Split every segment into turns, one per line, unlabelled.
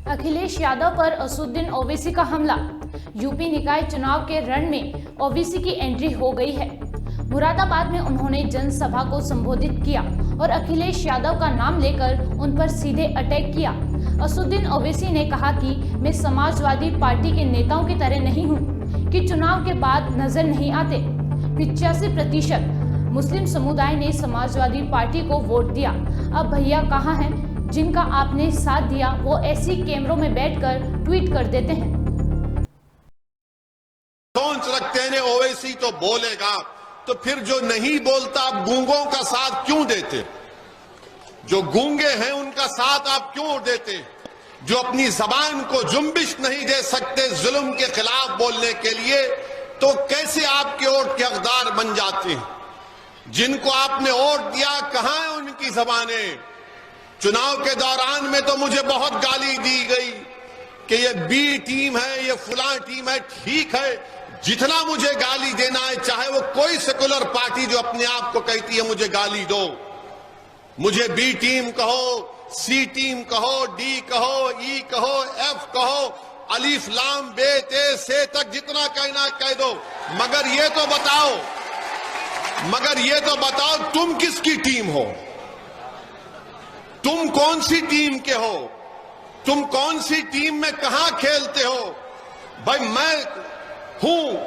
अखिलेश यादव पर असदुद्दीन ओवैसी का हमला। यूपी निकाय चुनाव के रण में ओवैसी की एंट्री हो गई है। मुरादाबाद में उन्होंने जनसभा को संबोधित किया और अखिलेश यादव का नाम लेकर उन पर सीधे अटैक किया। असदुद्दीन ओवैसी ने कहा कि मैं समाजवादी पार्टी के नेताओं की तरह नहीं हूं कि चुनाव के बाद नजर नहीं आते। 85% मुस्लिम समुदाय ने समाजवादी पार्टी को वोट दिया। अब भैया कहाँ हैं जिनका आपने साथ दिया, वो ऐसी कैमरों में बैठकर ट्वीट कर देते हैं।
सोच रखते हैं ओवैसी तो बोलेगा, तो फिर जो नहीं बोलता आप गूंगों का साथ क्यों देते? जो गूंगे हैं उनका साथ आप क्यों देते? जो अपनी जबान को जुम्बिश नहीं दे सकते जुल्म के खिलाफ बोलने के लिए, तो कैसे आपके वोट के हकदार बन जाते हैं? जिनको आपने वोट दिया कहां है उनकी जबानें? चुनाव के दौरान में तो मुझे बहुत गाली दी गई कि ये बी टीम है, ये फुला टीम है। ठीक है, जितना मुझे गाली देना है, चाहे वो कोई सेकुलर पार्टी जो अपने आप को कहती है मुझे गाली दो, मुझे बी टीम कहो, सी टीम कहो, डी कहो, ई कहो, एफ कहो, अलिफ लाम बे ते से तक जितना कहना कह दो, मगर ये तो बताओ तुम किसकी टीम हो? तुम कौन सी टीम के हो? तुम कौन सी टीम में कहां खेलते हो? भाई मैं हूं,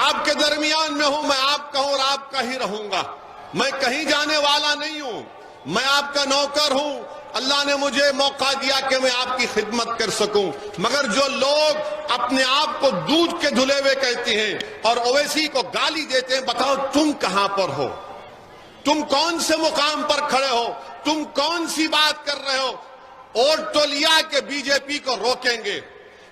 आपके दरमियान में हूं, मैं आपका हूं और आपका ही रहूंगा। मैं कहीं जाने वाला नहीं हूं, मैं आपका नौकर हूं। अल्लाह ने मुझे मौका दिया कि मैं आपकी खिदमत कर सकूं। मगर जो लोग अपने आप को दूध के धुले हुए कहते हैं और ओवैसी को गाली देते हैं, बताओ तुम कहां पर हो? तुम कौन से मुकाम पर खड़े हो? तुम कौन सी बात कर रहे हो? और तो लिया कि बीजेपी को रोकेंगे।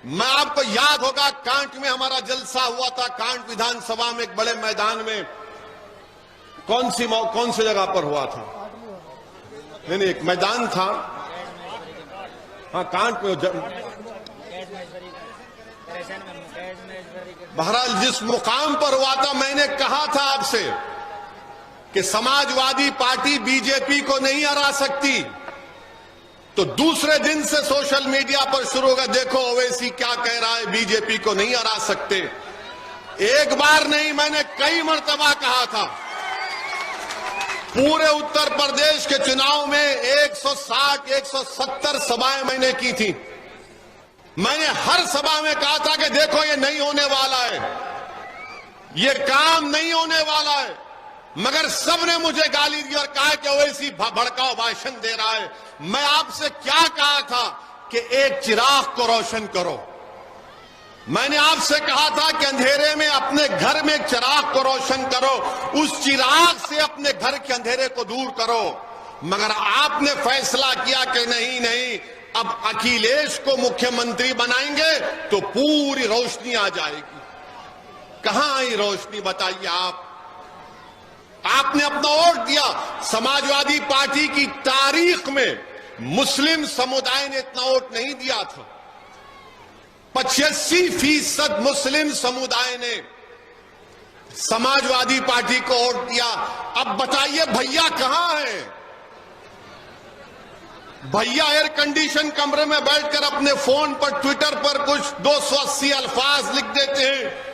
मैं आपको याद होगा कांट में हमारा जलसा हुआ था, कांट विधानसभा में एक बड़े मैदान में। कौन सी जगह पर हुआ था? नहीं, एक मैदान था, हाँ कांट में। बहरहाल जिस मुकाम पर हुआ था, मैंने कहा था आपसे कि समाजवादी पार्टी बीजेपी को नहीं हरा सकती। तो दूसरे दिन से सोशल मीडिया पर शुरू होगा, देखो ओवैसी क्या कह रहा है, बीजेपी को नहीं हरा सकते। एक बार नहीं, मैंने कई मर्तबा कहा था। पूरे उत्तर प्रदेश के चुनाव में 160-170 सभाएं मैंने की थी। मैंने हर सभा में कहा था कि देखो ये नहीं होने वाला है, ये काम नहीं होने वाला है। मगर सबने मुझे गाली दी और कहा कि ओवैसी भड़काऊ भाषण दे रहा है। मैं आपसे क्या कहा था कि एक चिराग को रोशन करो। मैंने आपसे कहा था कि अंधेरे में अपने घर में एक चिराग को रोशन करो, उस चिराग से अपने घर के अंधेरे को दूर करो। मगर आपने फैसला किया कि नहीं, अब अखिलेश को मुख्यमंत्री बनाएंगे तो पूरी रोशनी आ जाएगी। कहां आई रोशनी बताइए आप? आपने अपना वोट दिया। समाजवादी पार्टी की तारीख में मुस्लिम समुदाय ने इतना वोट नहीं दिया था। 85% मुस्लिम समुदाय ने समाजवादी पार्टी को वोट दिया। अब बताइए भैया कहां है? भैया एयर कंडीशन कमरे में बैठकर अपने फोन पर ट्विटर पर कुछ 280 अल्फाज लिख देते हैं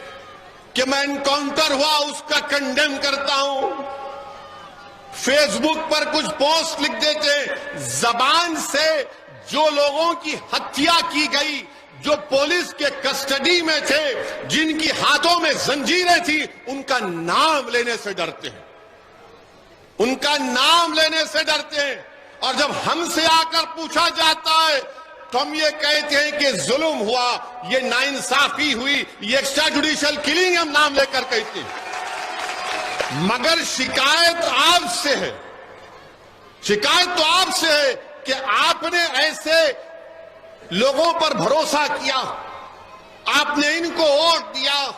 कि मैं एनकाउंटर हुआ उसका कंडेम करता हूं। फेसबुक पर कुछ पोस्ट लिख देते हैं। जबान से जो लोगों की हत्या की गई, जो पुलिस के कस्टडी में थे, जिनकी हाथों में जंजीरें थी, उनका नाम लेने से डरते हैं, उनका नाम लेने से डरते हैं। और जब हमसे आकर पूछा जाता है तो हम ये कहते हैं कि जुल्म हुआ, ये नाइंसाफी हुई, ये एक्स्ट्रा जुडिशियल किलिंग हम नाम लेकर कहते हैं। मगर शिकायत आपसे है, शिकायत तो आपसे है कि आपने ऐसे लोगों पर भरोसा किया, आपने इनको वोट दिया,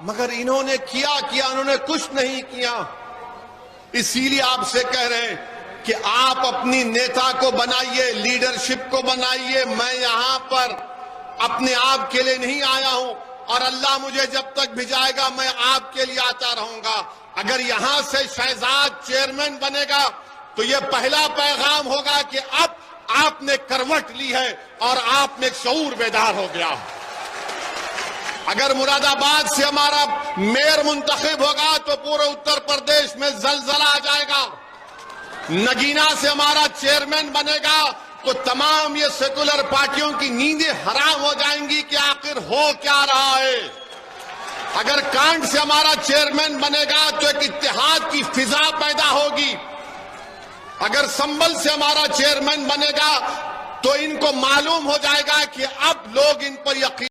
मगर इन्होंने क्या किया? उन्होंने कुछ नहीं किया। इसीलिए आपसे कह रहे हैं कि आप अपनी नेता को बनाइए, लीडरशिप को बनाइए। मैं यहां पर अपने आप के लिए नहीं आया हूं और अल्लाह मुझे जब तक भिजाएगा मैं आपके लिए आता रहूंगा। अगर यहां से शहजाद चेयरमैन बनेगा तो यह पहला पैगाम होगा कि अब आपने करवट ली है और आप में शऊर बेदार हो गया। अगर मुरादाबाद से हमारा मेयर मुंतखब होगा तो पूरे उत्तर प्रदेश में जलजला आ जाएगा। नगीना से हमारा चेयरमैन बनेगा तो तमाम ये सेकुलर पार्टियों की नींदें हराम हो जाएंगी कि आखिर हो क्या रहा है। अगर कांड से हमारा चेयरमैन बनेगा तो एक इत्तेहाद की फिजा पैदा होगी। अगर संभल से हमारा चेयरमैन बनेगा तो इनको मालूम हो जाएगा कि अब लोग इन पर यकीन